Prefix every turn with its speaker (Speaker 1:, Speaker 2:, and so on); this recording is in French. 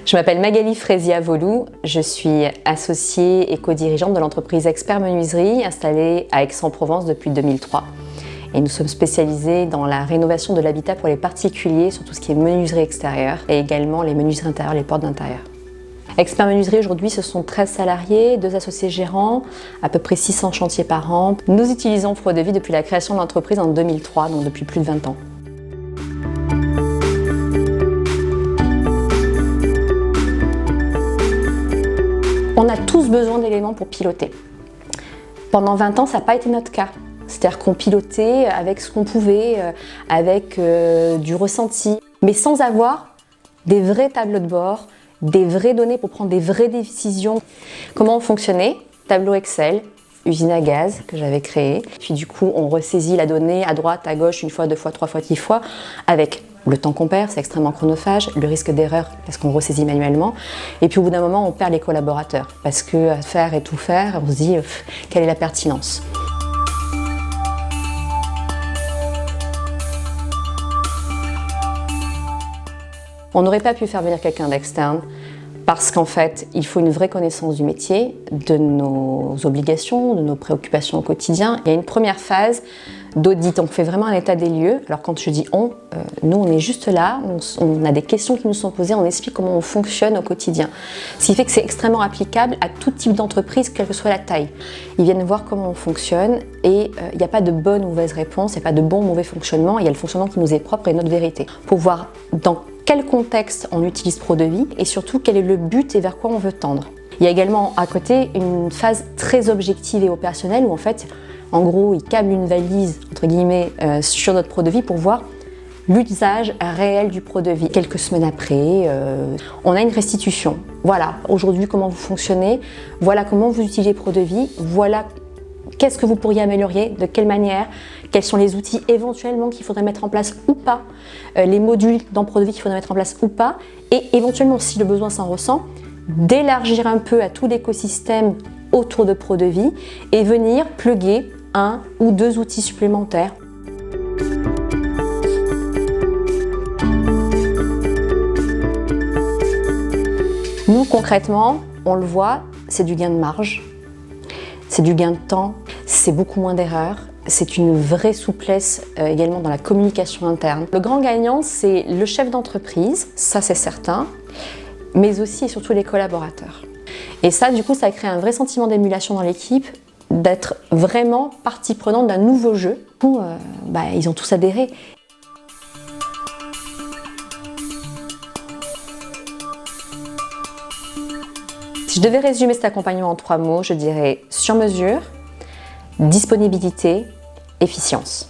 Speaker 1: Je m'appelle Magali Frésia-Volou, je suis associée et co-dirigeante de l'entreprise Expert Menuiserie installée à Aix-en-Provence depuis 2003. Et nous sommes spécialisés dans la rénovation de l'habitat pour les particuliers sur tout ce qui est menuiserie extérieure et également les menuiseries intérieures, les portes d'intérieur. Expert Menuiserie aujourd'hui ce sont 13 salariés, 2 associés gérants, à peu près 600 chantiers par an. Nous utilisons ProDevis depuis la création de l'entreprise en 2003, donc depuis plus de 20 ans. On a tous besoin d'éléments pour piloter. Pendant 20 ans, ça n'a pas été notre cas. C'est-à-dire qu'on pilotait avec ce qu'on pouvait, avec du ressenti, mais sans avoir des vrais tableaux de bord, des vraies données pour prendre des vraies décisions. Comment on fonctionnait? Tableau Excel, usine à gaz que j'avais créée. Puis du coup, on ressaisit la donnée à droite, à gauche, une fois, 2 fois, 3 fois, 10 fois, avec le temps qu'on perd, c'est extrêmement chronophage, le risque d'erreur parce qu'on ressaisit manuellement. Et puis au bout d'un moment, on perd les collaborateurs parce que faire et tout faire, on se dit quelle est la pertinence. On n'aurait pas pu faire venir quelqu'un d'externe parce qu'en fait, il faut une vraie connaissance du métier, de nos obligations, de nos préoccupations au quotidien. Il y a une première phase d'audit, on fait vraiment un état des lieux. Alors quand je dis on, nous on est juste là, on a des questions qui nous sont posées, on explique comment on fonctionne au quotidien. Ce qui fait que c'est extrêmement applicable à tout type d'entreprise, quelle que soit la taille. Ils viennent voir comment on fonctionne et il n'y a pas de bonne ou mauvaise réponse, il n'y a pas de bon ou mauvais fonctionnement, il y a le fonctionnement qui nous est propre et notre vérité. Pour voir dans quel contexte on utilise ProDevis et surtout quel est le but et vers quoi on veut tendre. Il y a également à côté une phase très objective et opérationnelle où en fait, en gros, ils câblent une valise entre guillemets sur notre ProDevis pour voir l'usage réel du ProDevis. Quelques semaines après, on a une restitution. Voilà, aujourd'hui comment vous fonctionnez, voilà comment vous utilisez ProDevis, voilà qu'est-ce que vous pourriez améliorer, de quelle manière, quels sont les outils éventuellement qu'il faudrait mettre en place ou pas, les modules dans ProDevis qu'il faudrait mettre en place ou pas, et éventuellement, si le besoin s'en ressent, d'élargir un peu à tout l'écosystème autour de ProDevis et venir plugger 1 ou 2 outils supplémentaires. Nous, concrètement, on le voit, c'est du gain de marge, c'est du gain de temps, c'est beaucoup moins d'erreurs, c'est une vraie souplesse également dans la communication interne. Le grand gagnant, c'est le chef d'entreprise, ça c'est certain, mais aussi et surtout les collaborateurs. Et ça, du coup, ça crée un vrai sentiment d'émulation dans l'équipe, d'être vraiment partie prenante d'un nouveau jeu où ils ont tous adhéré. Si je devais résumer cet accompagnement en 3 mots, je dirais sur mesure, disponibilité, efficience.